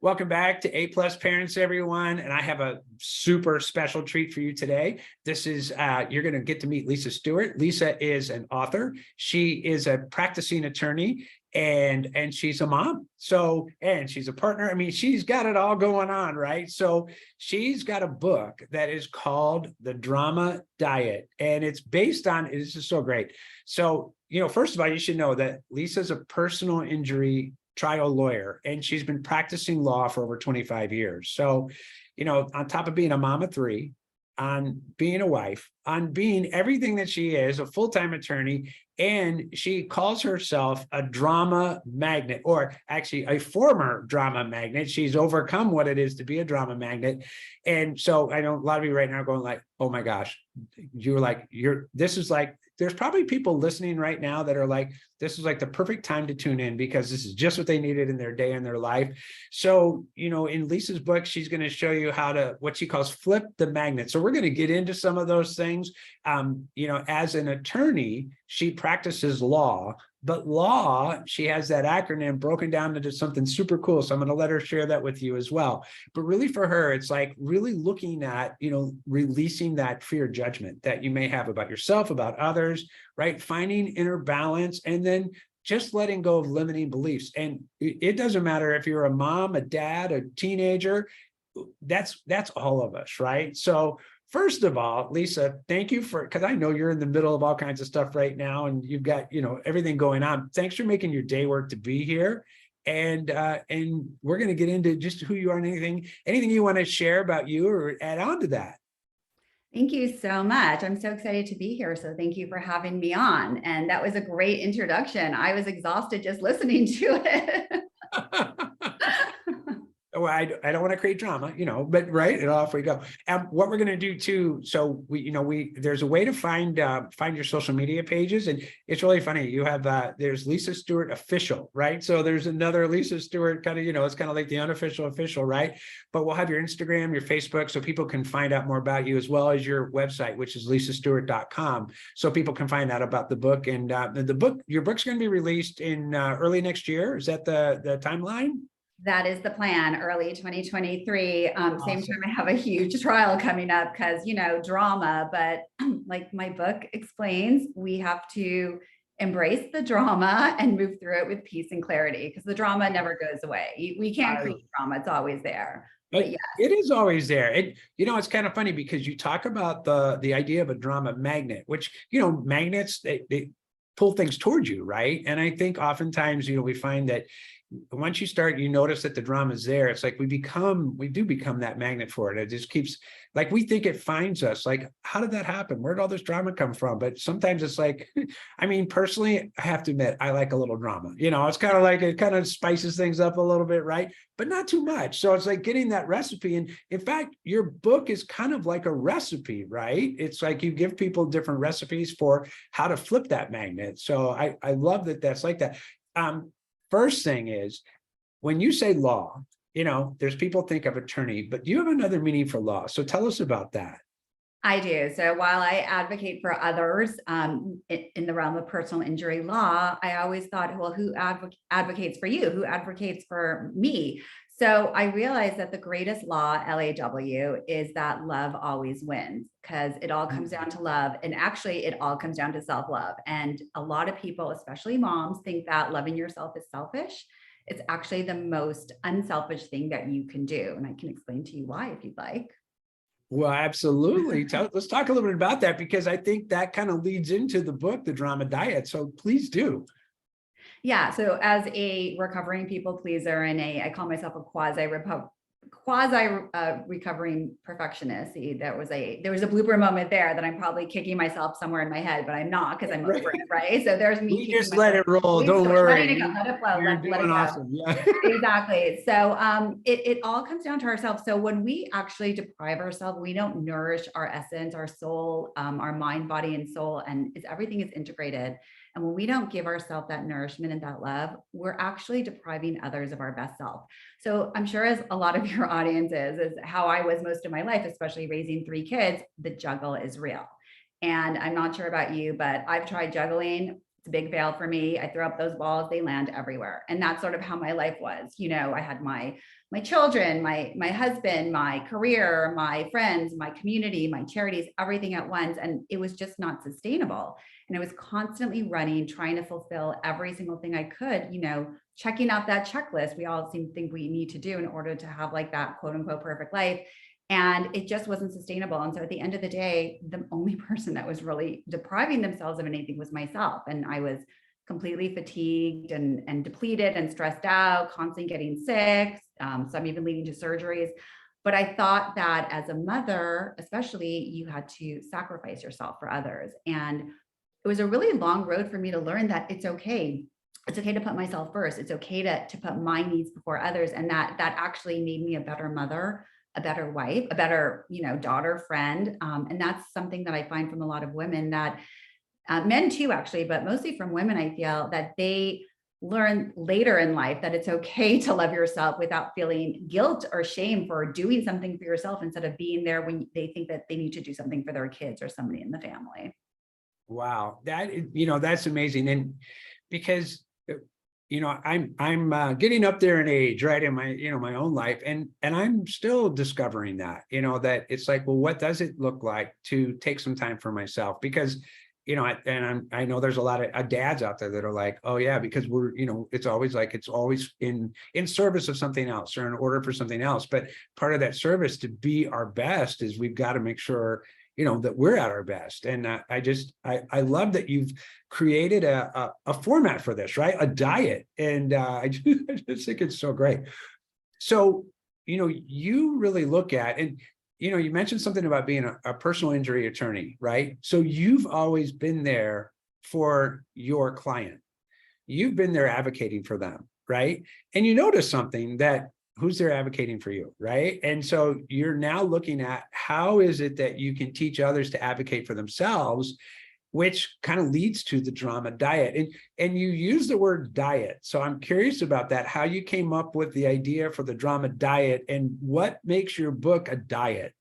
Welcome back to A Plus Parents, everyone. And I have a super special treat for you today. This is, you're going to get to meet Lisa Stuart. Lisa is an author. She is a practicing attorney and she's a mom. So, and she's a partner. I mean, she's got it all going on, right? So she's got a book that is called The Drama Diet. And it's based on, this is so great. So, first of all, you should know that Lisa's a personal injury trial lawyer, and she's been practicing law for over 25 years. So, on top of being a mom of three, on being a wife, on being everything that she is, a full-time attorney, and she calls herself a drama magnet, or actually a former drama magnet. She's overcome what it is to be a drama magnet. And so I know a lot of you right now are going like, oh my gosh, there's probably people listening right now that are like, this is like the perfect time to tune in because this is just what they needed in their day and their life. So, in Lisa's book, she's going to show you how to, what she calls flip the magnet. So we're going to get into some of those things. As an attorney, she practices law, but law, she has that acronym broken down into something super cool. So I'm going to let her share that with you as well. But really for her, it's like really looking at, releasing that fear judgment that you may have about yourself, about others, right? Finding inner balance, and then just letting go of limiting beliefs. And it doesn't matter if you're a mom, a dad, a teenager, that's all of us, right? So first of all, Lisa, thank you because I know you're in the middle of all kinds of stuff right now and you've got, everything going on. Thanks for making your day work to be here. And we're going to get into just who you are and anything you want to share about you or add on to that. Thank you so much. I'm so excited to be here. So thank you for having me on. And that was a great introduction. I was exhausted just listening to it. Well, I don't want to create drama, but right, and off we go. And what we're going to do too, so there's a way to find your social media pages, and it's really funny. You have there's Lisa Stuart official, right? So there's another Lisa Stuart kind of, it's kind of like the unofficial official, right? But we'll have your Instagram, your Facebook, so people can find out more about you, as well as your website, which is lisastuart.com, so people can find out about the book. And your book's going to be released in early next year. Is that the timeline? That is the plan, early 2023. Awesome. Same time I have a huge trial coming up because, drama, but like my book explains, we have to embrace the drama and move through it with peace and clarity, because the drama never goes away. We can't create drama. It's always there. But yes. It is always there. It's kind of funny because you talk about the idea of a drama magnet, which, magnets, they pull things towards you, right? And I think oftentimes, we find that once you start, you notice that the drama is there. It's like we do become that magnet for it. It just keeps, like, we think it finds us. Like, how did that happen? Where did all this drama come from? But sometimes it's like, I mean, personally, I have to admit, I like a little drama. It's kind of like, it kind of spices things up a little bit, right? But not too much. So it's like getting that recipe. And in fact, your book is kind of like a recipe, right? It's like you give people different recipes for how to flip that magnet. So I love that that's like that. First thing is, when you say law, there's people think of attorney, but you have another meaning for law. So tell us about that. I do. So while I advocate for others in the realm of personal injury law, I always thought, well, who advocates for you? Who advocates for me? So I realized that the greatest law, LAW, is that love always wins, because it all comes down to love. And actually, it all comes down to self-love. And a lot of people, especially moms, think that loving yourself is selfish. It's actually the most unselfish thing that you can do. And I can explain to you why if you'd like. Well, absolutely. Let's talk a little bit about that, because I think that kind of leads into the book, The Drama Diet. So please do. Yeah. So as a recovering people pleaser and I call myself a quasi recovering perfectionist. See, there was a blooper moment there that I'm probably kicking myself somewhere in my head, but I'm not, because I'm over it, right? So there's me. We just let it roll. Don't worry. Let it flow. Let it go. Awesome. Yeah. Exactly. So it all comes down to ourselves. So when we actually deprive ourselves, we don't nourish our essence, our soul, our mind, body, and soul, and everything is integrated. And when we don't give ourselves that nourishment and that love, we're actually depriving others of our best self. So I'm sure, as a lot of your audience is how I was most of my life, especially raising 3 kids, the juggle is real. And I'm not sure about you, but I've tried juggling It's a big fail for me. I throw up those balls, they land everywhere. And that's sort of how my life was. I had my children, my husband, my career, my friends, my community, my charities, everything at once. And it was just not sustainable. And I was constantly running, trying to fulfill every single thing I could, checking out that checklist we all seem to think we need to do in order to have like that quote unquote perfect life. And it just wasn't sustainable. And so at the end of the day, the only person that was really depriving themselves of anything was myself. And I was completely fatigued and depleted and stressed out, constantly getting sick, some even leading to surgeries. But I thought that as a mother, especially, you had to sacrifice yourself for others. And it was a really long road for me to learn that it's okay. It's okay to put myself first. It's okay to put my needs before others. And that actually made me a better mother, a better wife, a better, daughter, friend. And that's something that I find from a lot of women, that men too, actually, but mostly from women, I feel that they learn later in life that it's okay to love yourself without feeling guilt or shame for doing something for yourself, instead of being there when they think that they need to do something for their kids or somebody in the family. Wow, that's amazing. And because I'm getting up there in age, right, in my own life, and I'm still discovering that, that it's like, well, what does it look like to take some time for myself? Because I know there's a lot of dads out there that are like, oh yeah, because we're, it's always in service of something else or in order for something else. But part of that service to be our best is we've got to make sure, that we're at our best. And I love that you've created a format for this, right? A diet. And I just think it's so great. So, you really look at, and you mentioned something about being a personal injury attorney, right? So you've always been there for your client. You've been there advocating for them, right? And you notice something, that who's there advocating for you, right? And so you're now looking at how is it that you can teach others to advocate for themselves, which kind of leads to the drama diet. And you use the word diet. So I'm curious about that, how you came up with the idea for the drama diet and what makes your book a diet.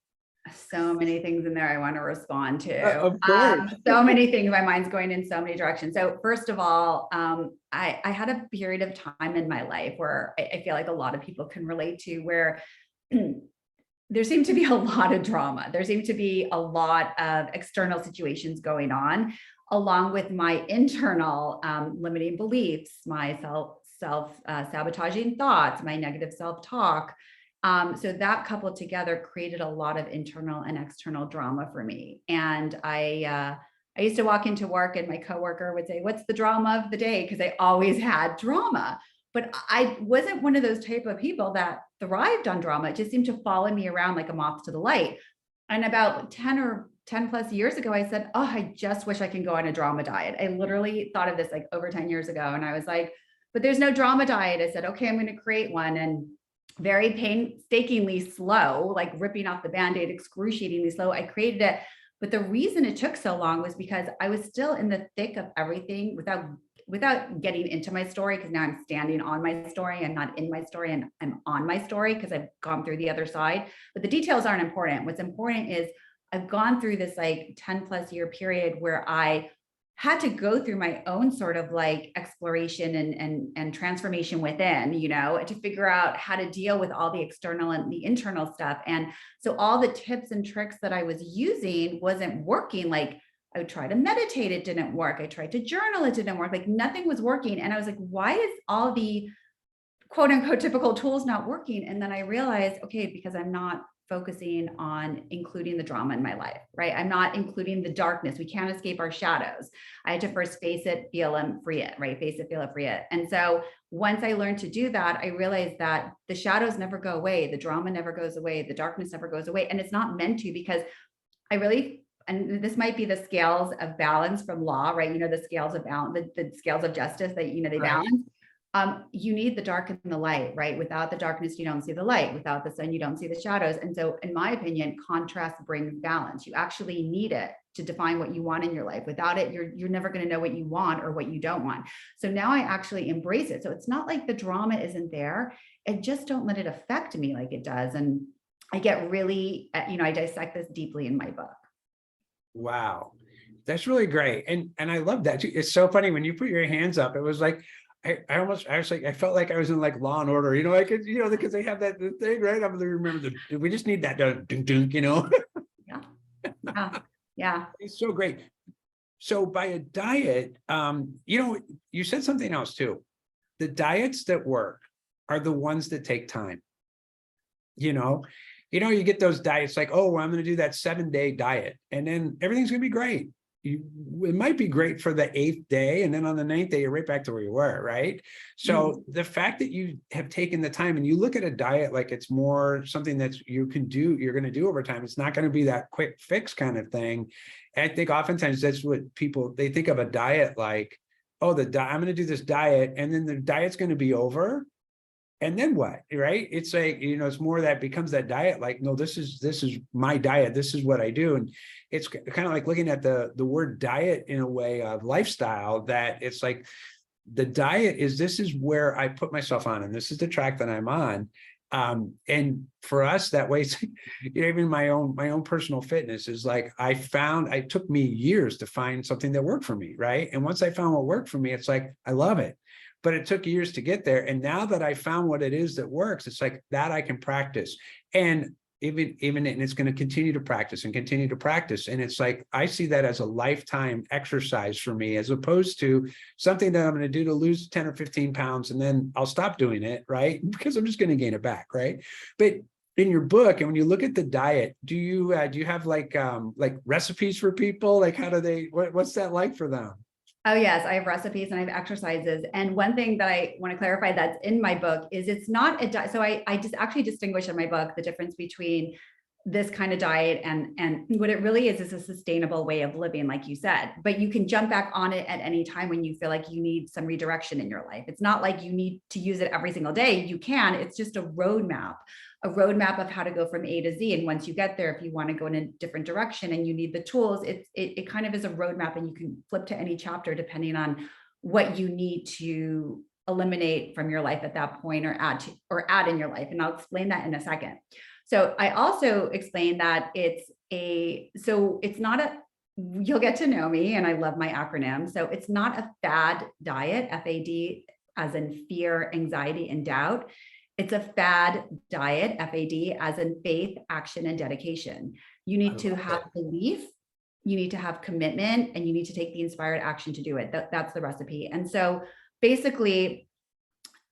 So many things in there I want to respond to. Of course. So many things. My mind's going in so many directions. So first of all, I had a period of time in my life where I feel like a lot of people can relate to, where there seemed to be a lot of drama. There seemed to be a lot of external situations going on, along with my internal limiting beliefs, my sabotaging thoughts, my negative self-talk. So that coupled together created a lot of internal and external drama for me. And I used to walk into work and my coworker would say, "What's the drama of the day?" Because I always had drama. But I wasn't one of those type of people that thrived on drama. It just seemed to follow me around like a moth to the light. And about 10 plus years ago, I said, "Oh, I just wish I can go on a drama diet." I literally thought of this like over 10 years ago. And I was like, but there's no drama diet. I said, okay, I'm going to create one. And very painstakingly slow, like ripping off the Band-Aid, excruciatingly slow, I created it. But the reason it took so long was because I was still in the thick of everything without getting into my story, because now I'm standing on my story. I'm not in my story, and I'm on my story because I've gone through the other side. But the details aren't important. What's important is I've gone through this like 10 plus year period where I had to go through my own sort of like exploration and transformation within, to figure out how to deal with all the external and the internal stuff. And so all the tips and tricks that I was using wasn't working. Like I would try to meditate, it didn't work. I tried to journal, it didn't work. Like nothing was working. And I was like, why is all the quote unquote typical tools not working? And then I realized, okay, because I'm not focusing on including the drama in my life, right? I'm not including the darkness. We can't escape our shadows. I had to first face it, feel them, free it, right? Face it, feel it, free it. And so once I learned to do that, I realized that the shadows never go away. The drama never goes away. The darkness never goes away. And it's not meant to, because I really, and this might be the scales of balance from law, right? The scales of balance, the scales of justice that, they balance. You need the dark and the light, right? Without the darkness, you don't see the light. Without the sun, you don't see the shadows. And so in my opinion, contrast brings balance. You actually need it to define what you want in your life. Without it, you're never going to know what you want or what you don't want. So now I actually embrace it. So it's not like the drama isn't there. I just don't let it affect me like it does. And I get really, I dissect this deeply in my book. Wow. That's really great. And I love that too. It's so funny when you put your hands up, it was like, I was like, I felt like I was in like Law and Order, I could, because they have that thing, right? I'm gonna remember we just need that dunk, dunk, Yeah. Yeah. Yeah. It's so great. So by a diet, you said something else too. The diets that work are the ones that take time. You get those diets like, oh, well, I'm going to do that 7-day diet, and then everything's going to be great. It might be great for the 8th day, and then on the 9th day, you're right back to where you were, right? So the fact that you have taken the time and you look at a diet like it's more something that you're going to do over time. It's not going to be that quick fix kind of thing. And I think oftentimes that's what they think of a diet like, oh, I'm going to do this diet, and then the diet's going to be over. And then what, right? It's like, it's more that becomes that diet, like, no, this is my diet. This is what I do. And it's kind of like looking at the word diet in a way of lifestyle, that it's like the diet this is where I put myself on, and this is the track that I'm on. And for us that way, it's, even my own personal fitness is like, it took me years to find something that worked for me. Right. And once I found what worked for me, it's like, I love it. But it took years to get there. And now that I found what it is that works, it's like that I can practice. And and it's going to continue to practice and continue to practice. And it's like, I see that as a lifetime exercise for me, as opposed to something that I'm going to do to lose 10 or 15 pounds, and then I'll stop doing it, right? Because I'm just going to gain it back, right? But in your book, and when you look at the diet, do you have like recipes for people? Like, how do they, what's that like for them? Oh, yes, I have recipes and I have exercises. And one thing that I want to clarify that's in my book is it's not a diet. So I just actually distinguish in my book the difference between this kind of diet and what it really is a sustainable way of living, like you said. But you can jump back on it at any time when you feel like you need some redirection in your life. It's not like you need to use it every single day. You can. It's just a roadmap of how to go from A to Z. And once you get there, if you want to go in a different direction and you need the tools, it kind of is a roadmap, and you can flip to any chapter depending on what you need to eliminate from your life at that point, or add in your life. And I'll explain that in a second. So I also explained that it's not a, you'll get to know me, and I love my acronym. So it's not a fad diet, FAD, as in fear, anxiety, and doubt. It's a fad diet, FAD, as in faith, action, and dedication. You need to have belief, you need to have commitment, and you need to take the inspired action to do it. That's the recipe. And so basically,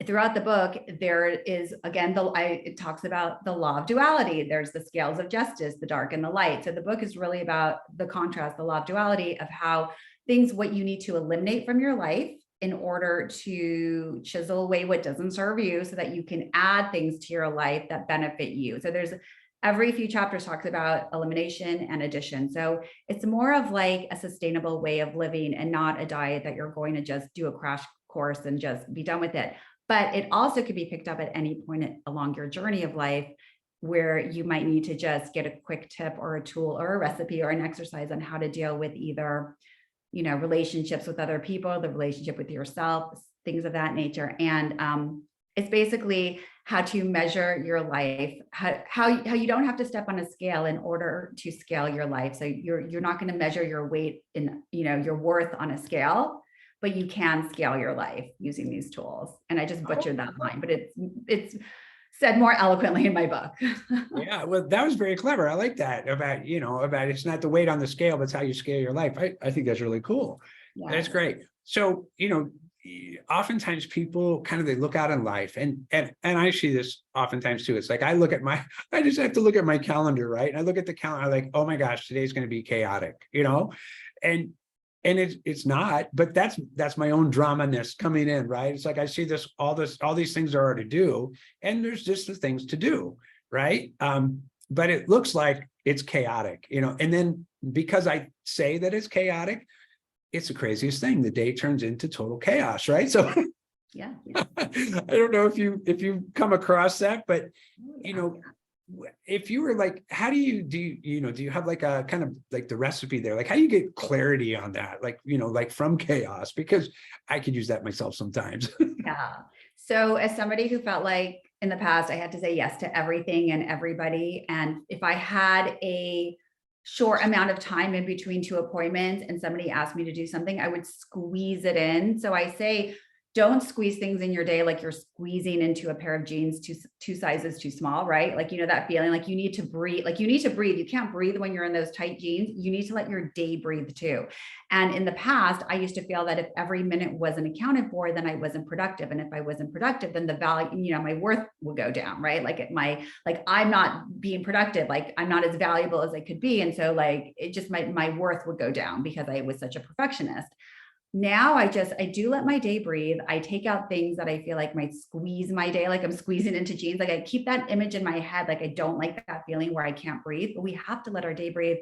throughout the book, there is, again, it talks about the law of duality. There's the scales of justice, the dark and the light. So the book is really about the contrast, the law of duality, of how what you need to eliminate from your life in order to chisel away what doesn't serve you, so that you can add things to your life that benefit you. So there's every few chapters talks about elimination and addition. So it's more of like a sustainable way of living, and not a diet that you're going to just do a crash course and just be done with it. But it also could be picked up at any point along your journey of life, where you might need to just get a quick tip or a tool or a recipe or an exercise on how to deal with either, relationships with other people, the relationship with yourself, things of that nature. And it's basically how to measure your life, how you don't have to step on a scale in order to scale your life. So you're not going to measure your weight in, your worth on a scale, but you can scale your life using these tools. And I just butchered that line, but it's said more eloquently in my book. Yeah, well, that was very clever. I like that about it's not the weight on the scale, but it's how you scale your life. I think that's really cool. Yeah. That's great. So, oftentimes people they look out in life, and I see this oftentimes too. It's like, I just have to look at my calendar, right? And I look at the calendar, I'm like, oh my gosh, today's going to be chaotic, and it's not, but that's my own drama-ness coming in, right? It's like, I see all these things there are to do, and there's just the things to do, right? But it looks like it's chaotic, and then because I say that it's chaotic, it's the craziest thing. The day turns into total chaos, right? So yeah. I don't know if you come across that, but if you were like, how do you have like a kind of like the recipe there? Like, how do you get clarity on that? Like, like from chaos, because I could use that myself sometimes. Yeah. So as somebody who felt like in the past, I had to say yes to everything and everybody. And if I had a short amount of time in between two appointments and somebody asked me to do something, I would squeeze it in. So I say, don't squeeze things in your day like you're squeezing into a pair of jeans two sizes too small, right? Like, you know, that feeling like you need to breathe, like you need to breathe. You can't breathe when you're in those tight jeans. You need to let your day breathe too. And in the past, I used to feel that if every minute wasn't accounted for, then I wasn't productive. And if I wasn't productive, then the value, you know, my worth will go down, right? Like I'm not being productive, like I'm not as valuable as I could be. And so like, it just, my worth would go down because I was such a perfectionist. Now I do let my day breathe. I take out things that I feel like might squeeze my day, like I'm squeezing into jeans. Like I keep that image in my head. Like I don't like that feeling where I can't breathe, but we have to let our day breathe.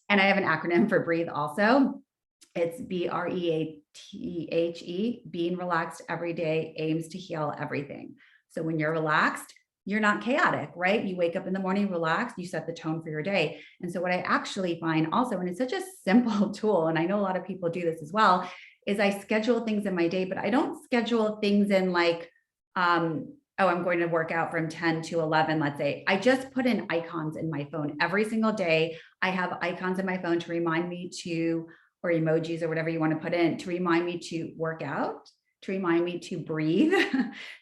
And I have an acronym for breathe also. It's BREATHE. Being relaxed every day aims to heal everything. So when you're relaxed, you're not chaotic, right? You wake up in the morning, relaxed, you set the tone for your day. And so what I actually find also, and it's such a simple tool, and I know a lot of people do this as well, is I schedule things in my day, but I don't schedule things in like, oh, I'm going to work out from 10 to 11, let's say. I just put in icons in my phone every single day. I have icons in my phone to remind me to, or emojis or whatever you want to put in, to remind me to work out, to remind me to breathe,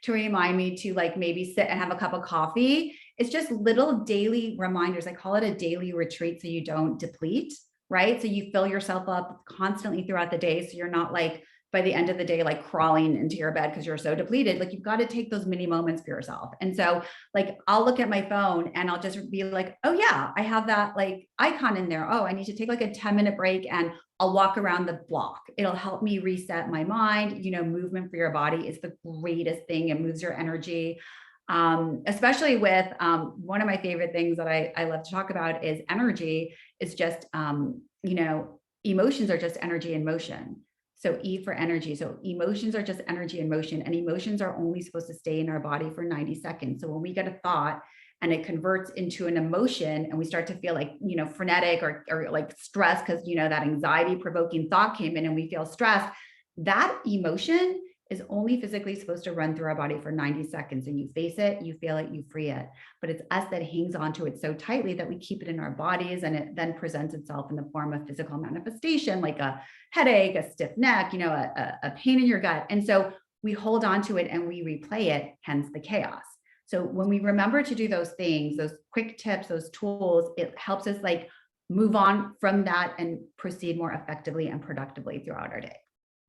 to remind me to like maybe sit and have a cup of coffee. It's just little daily reminders. I call it a daily retreat so you don't deplete, right? So you fill yourself up constantly throughout the day. So you're not like by the end of the day, like crawling into your bed because you're so depleted. Like you've got to take those mini moments for yourself. And so like, I'll look at my phone and I'll just be like, oh yeah, I have that like icon in there. Oh, I need to take like a 10-minute break and I'll walk around the block. It'll help me reset my mind. You know, movement for your body is the greatest thing. It moves your energy. Especially with one of my favorite things that I love to talk about is energy. Is just, you know, emotions are just energy in motion. So E for energy. So emotions are just energy in motion, and emotions are only supposed to stay in our body for 90 seconds. So when we get a thought and it converts into an emotion and we start to feel like, you know, frenetic or like stressed because, you know, that anxiety provoking thought came in and we feel stressed, that emotion is only physically supposed to run through our body for 90 seconds. And you face it, you feel it, you free it. But it's us that hangs onto it so tightly that we keep it in our bodies, and it then presents itself in the form of physical manifestation, like a headache, a stiff neck, you know, a pain in your gut. And so we hold on to it and we replay it, hence the chaos. So when we remember to do those things, those quick tips, those tools, it helps us like move on from that and proceed more effectively and productively throughout our day.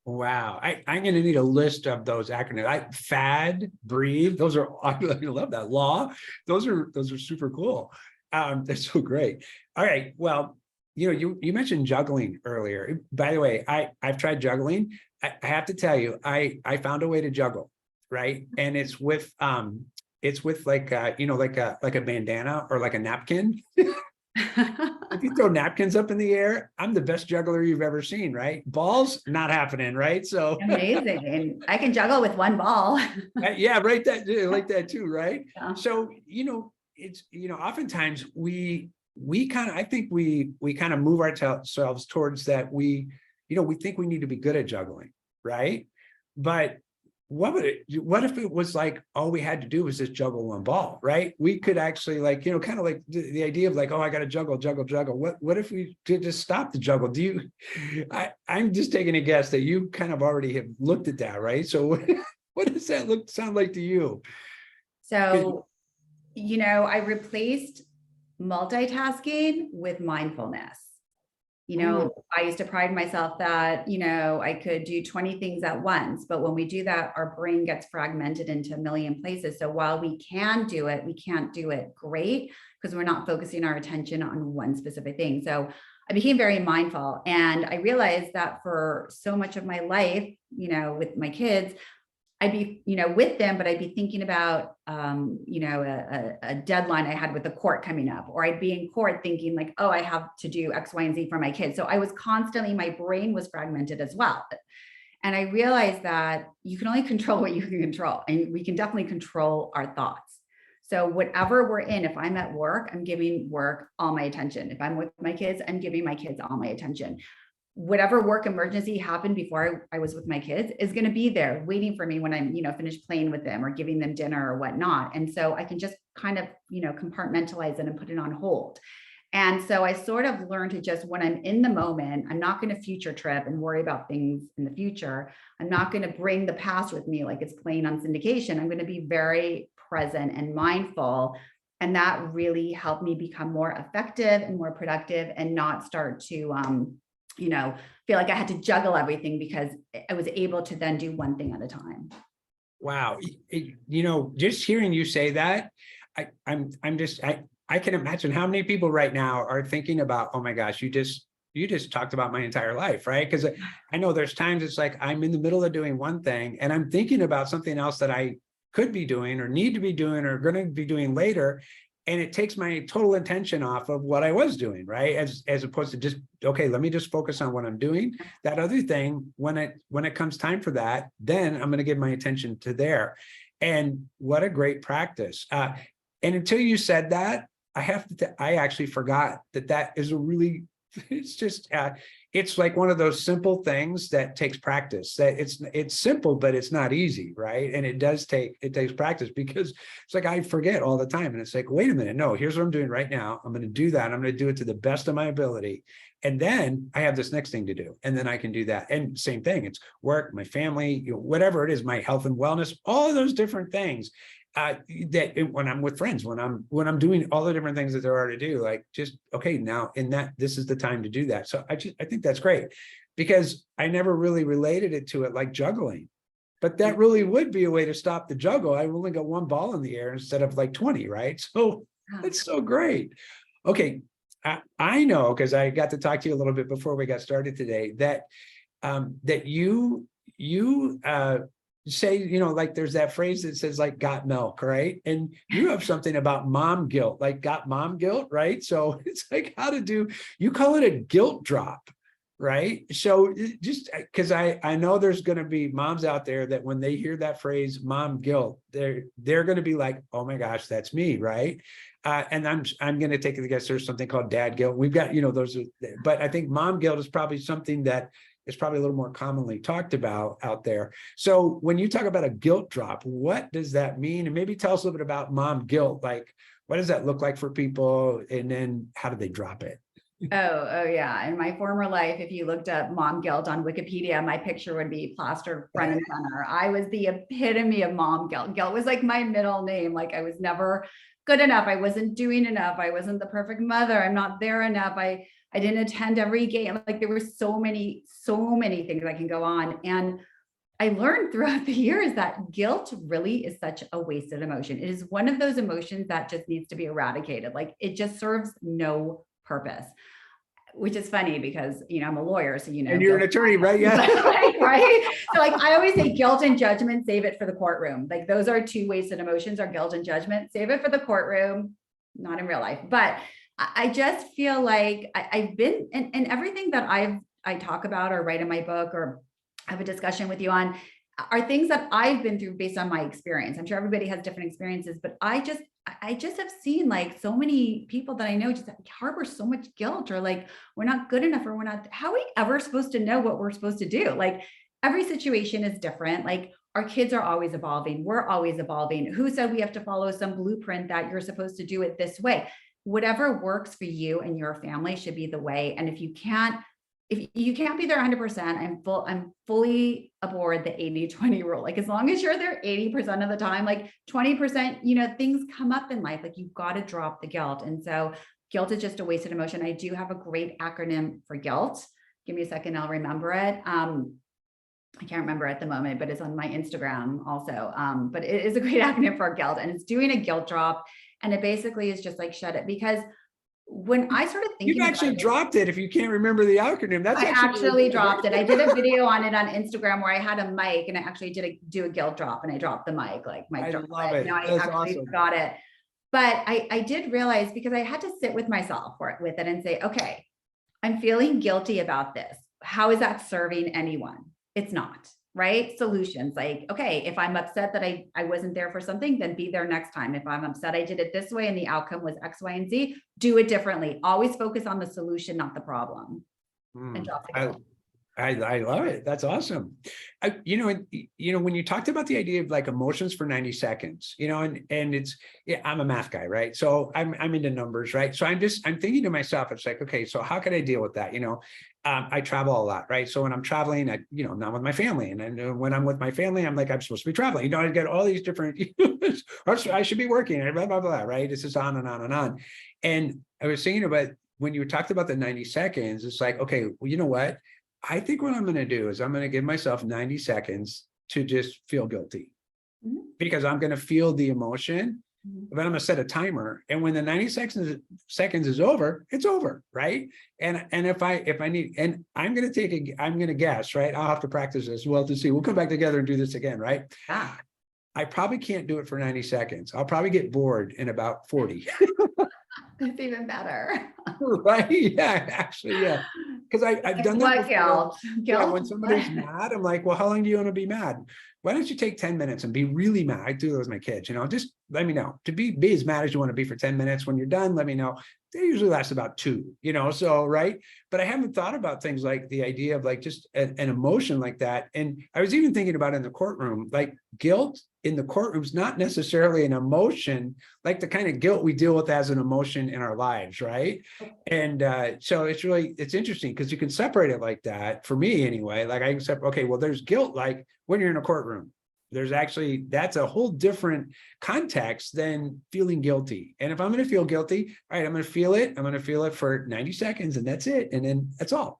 Wow. I'm going to need a list of those acronyms. FAD, breathe. Those are, I love that. Law. Those are super cool. That's so great. All right. Well, you know, you mentioned juggling earlier. By the way, I've tried juggling. I have to tell you, I found a way to juggle, right? And it's with like you know, like a bandana or like a napkin. If you throw napkins up in the air, I'm the best juggler you've ever seen, right? Balls, not happening, right? So Amazing. And I can juggle with one ball. yeah, right. That like that too, right? Yeah. So, you know, it's, you know, oftentimes we kind of, I think we kind of move ourselves towards that. We, you know, we think we need to be good at juggling, right? But what if it was like all we had to do was just juggle one ball, right? We could actually, like, you know, kind of like the idea of like, oh, I got to juggle. What if we did just stop the juggle? I'm just taking a guess that you kind of already have looked at that, right? So what does that sound like to you? So, you know, I replaced multitasking with mindfulness. You know, I used to pride myself that, you know, I could do 20 things at once, but when we do that, our brain gets fragmented into a million places. So while we can do it, we can't do it great because we're not focusing our attention on one specific thing. So I became very mindful, and I realized that for so much of my life, you know, with my kids, I'd be, you know, with them, but I'd be thinking about, you know, a deadline I had with the court coming up, or I'd be in court thinking like, oh, I have to do X, Y, and Z for my kids. So I was constantly, my brain was fragmented as well. And I realized that you can only control what you can control, and we can definitely control our thoughts. So whatever we're in, if I'm at work, I'm giving work all my attention. If I'm with my kids, I'm giving my kids all my attention. Whatever work emergency happened before I was with my kids is going to be there waiting for me when I'm, you know, finished playing with them or giving them dinner or whatnot. And so I can just kind of, you know, compartmentalize it and put it on hold. And so I sort of learned to just, when I'm in the moment, I'm not going to future trip and worry about things in the future. I'm not going to bring the past with me like it's playing on syndication. I'm going to be very present and mindful. And that really helped me become more effective and more productive, and not start to, feel like I had to juggle everything, because I was able to then do one thing at a time. Wow. Just hearing you say that, I can imagine how many people right now are thinking about, oh my gosh, you just talked about my entire life, right? Because I know there's times it's like I'm in the middle of doing one thing and I'm thinking about something else that I could be doing or need to be doing or going to be doing later. And it takes my total attention off of what I was doing, right? As opposed to just, okay, let me just focus on what I'm doing. That other thing, when it comes time for that, then I'm going to give my attention to there. And what a great practice. And until you said that, I actually forgot that is a really, it's just, it's like one of those simple things that takes practice. That it's simple, but it's not easy, right? And it takes practice, because it's like I forget all the time. And it's like, wait a minute, no, here's what I'm doing right now. I'm going to do that. I'm going to do it to the best of my ability. And then I have this next thing to do. And then I can do that. And same thing, it's work, my family, whatever it is, my health and wellness, all of those different things. That when I'm with friends, when I'm doing all the different things that there are to do, like just, okay, now this is the time to do that. So I think that's great, because I never really related it to it like juggling, but that really would be a way to stop the juggle. I only got one ball in the air instead of like 20, right? So that's so great. Okay. I know, because I got to talk to you a little bit before we got started today, that you say, like there's that phrase that says like got milk, right? And you have something about mom guilt, like got mom guilt, right? So it's like you call it a guilt drop, right? So just because I know there's going to be moms out there that when they hear that phrase mom guilt, they're going to be like, oh my gosh, that's me, right? And I'm going to take it, I guess there's something called dad guilt. We've got, but I think mom guilt is probably something that is probably a little more commonly talked about out there. So when you talk about a guilt drop, what does that mean? And maybe tell us a little bit about mom guilt. Like, what does that look like for people? And then how do they drop it? Oh yeah. In my former life, if you looked up mom guilt on Wikipedia, my picture would be plastered front and center. I was the epitome of mom guilt. Guilt was like my middle name. Like I was never good enough. I wasn't doing enough. I wasn't the perfect mother. I'm not there enough. I didn't attend every game. Like there were so many things that can go on. And I learned throughout the years that guilt really is such a wasted emotion. It is one of those emotions that just needs to be eradicated. Like it just serves no purpose, which is funny because, I'm a lawyer. So, and you're an attorney, right? Yeah. right. So like, I always say guilt and judgment, save it for the courtroom. Like those are two wasted emotions, are guilt and judgment. Save it for the courtroom, not in real life. But I just feel like I've been, and everything that I talk about or write in my book or have a discussion with you on are things that I've been through based on my experience. I'm sure everybody has different experiences, but I just have seen like so many people that I know just harbor so much guilt, or like, we're not good enough, or how are we ever supposed to know what we're supposed to do? Like every situation is different. Like our kids are always evolving. We're always evolving. Who said we have to follow some blueprint that you're supposed to do it this way? Whatever works for you and your family should be the way. And if you can't be there 100%, I'm fully aboard the 80-20 rule. Like as long as you're there 80% of the time, like 20%, things come up in life, like you've got to drop the guilt. And so guilt is just a wasted emotion. I do have a great acronym for guilt. Give me a second, I'll remember it. I can't remember at the moment, but it's on my Instagram also. But it is a great acronym for guilt, and it's doing a guilt drop. And it basically is just like, shut it. Because when I started thinking, you've actually dropped it if you can't remember the acronym. That's I actually dropped it. I did a video on it on Instagram where I had a mic and I actually do a guilt drop, and I dropped the mic, like mic drop. I love it. No, I actually forgot it. But I did realize, because I had to sit with myself with it and say, okay, I'm feeling guilty about this. How is that serving anyone? It's not. Right? Solutions, like, okay, if I'm upset that I wasn't there for something, then be there next time. If I'm upset I did it this way and the outcome was X, Y, and Z, do it differently. Always focus on the solution, not the problem. And drop the guilt. I love it. That's awesome. When you talked about the idea of like emotions for 90 seconds, and it's, yeah, I'm a math guy, right? So I'm into numbers, right? So I'm thinking to myself, it's like, okay, so how could I deal with that? I travel a lot, right? So when I'm traveling, not with my family. And then when I'm with my family, I'm like, I'm supposed to be traveling. I get all these different, or I should be working, blah, blah, blah, right? This is on and on and on. And I was thinking about when you talked about the 90 seconds, it's like, okay, well, you know what? I think what I'm going to do is I'm going to give myself 90 seconds to just feel guilty because I'm going to feel the emotion, but I'm going to set a timer. And when the 90 seconds is over, it's over. Right. And if I need, and I'm going to guess, right. I'll have to practice this. We'll have to see. We'll come back together and do this again. Right. Yeah. I probably can't do it for 90 seconds. I'll probably get bored in about 40. That's even better. Right. Yeah, actually, yeah. Because I've done that What before. guilt? Yeah, when somebody's mad, I'm like, well, how long do you want to be mad? Why don't you take 10 minutes and be really mad? I do that with my kids, just let me know. To be as mad as you want to be for 10 minutes. When you're done, let me know. They usually last about 2, so, right. But I haven't thought about things like the idea of like just an emotion like that. And I was even thinking about in the courtroom, like guilt in the courtroom is not necessarily an emotion, like the kind of guilt we deal with as an emotion in our lives, right? And so it's interesting because you can separate it like that, for me anyway. Like I can separate, okay, well, there's guilt like when you're in a courtroom. That's a whole different context than feeling guilty. And if I'm going to feel guilty, all right, I'm going to feel it. I'm going to feel it for 90 seconds and that's it. And then that's all,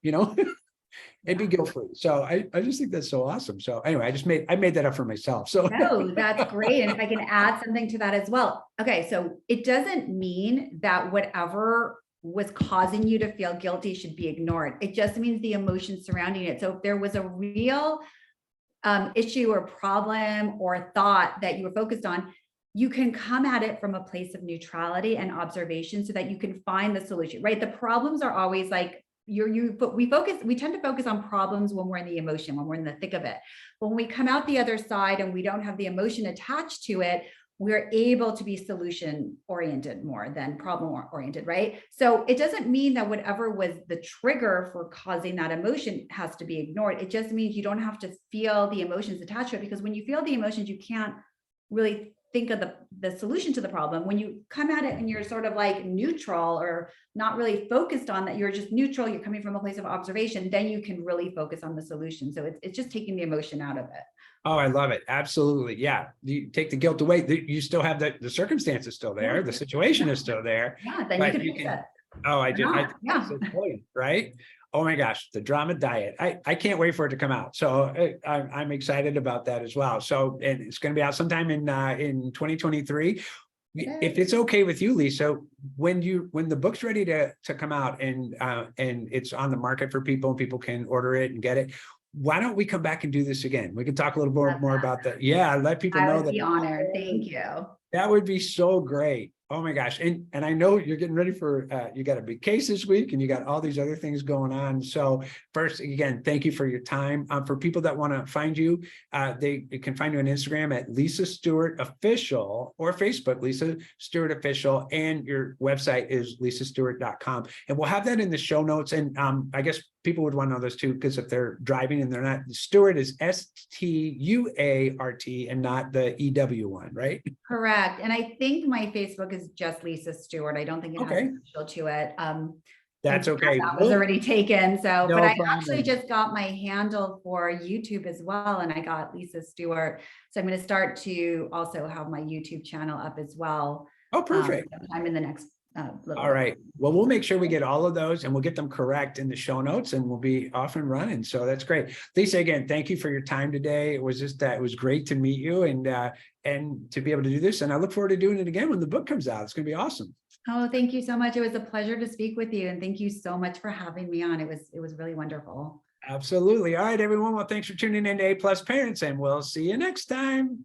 and be guilt-free. So I just think that's so awesome. So anyway, I made that up for myself. So no, that's great. And if I can add something to that as well. Okay. So it doesn't mean that whatever was causing you to feel guilty should be ignored. It just means the emotions surrounding it. So if there was a real issue or problem or thought that you were focused on, you can come at it from a place of neutrality and observation so that you can find the solution, right? The problems are always like, but we tend to focus on problems when we're in the emotion, when we're in the thick of it. When we come out the other side and we don't have the emotion attached to it, we're able to be solution oriented more than problem oriented, right? So it doesn't mean that whatever was the trigger for causing that emotion has to be ignored. It just means you don't have to feel the emotions attached to it, because when you feel the emotions, you can't really think of the solution to the problem. When you come at it and you're sort of like neutral or not really focused on that, you're just neutral, you're coming from a place of observation, then you can really focus on the solution. So it's just taking the emotion out of it. Oh, I love it. Absolutely. Yeah. You take the guilt away. You still have the circumstance is still there. The situation is still there. Yeah. Then you can fix it. Oh, I did. Yeah. Right. Oh my gosh, the drama diet. I can't wait for it to come out. So I'm excited about that as well. So, and it's going to be out sometime in 2023. If it's okay with you, Lisa, when the book's ready to come out and it's on the market for people and people can order it and get it, why don't we come back and do this again? We can talk a little more about that. Yeah, let people know that. I would be honored. Thank you. That would be so great. Oh my gosh. And I know you're getting ready for, you got a big case this week and you got all these other things going on. So first, again, thank you for your time. For people that want to find you, they can find you on Instagram at Lisa Stuart Official or Facebook, Lisa Stuart Official. And your website is lisastuart.com. And we'll have that in the show notes. And I guess people would want to know this too, because if they're driving and they're not, Stuart is Stuart and not the EW one, right? Correct. And I think my Facebook is just Lisa Stuart. I don't think it has official to it. That's okay. That was already taken. So, no but I problem. actually just got my handle for YouTube as well. And I got Lisa Stuart. So I'm going to start to also have my YouTube channel up as well. Oh, perfect. Sometime in the next all right. Well, we'll make sure we get all of those and we'll get them correct in the show notes and we'll be off and running. So that's great. Lisa, again, thank you for your time today. It was it was great to meet you and to be able to do this. And I look forward to doing it again when the book comes out. It's going to be awesome. Oh, thank you so much. It was a pleasure to speak with you. And thank you so much for having me on. It was really wonderful. Absolutely. All right, everyone. Well, thanks for tuning in to A+ Parents and we'll see you next time.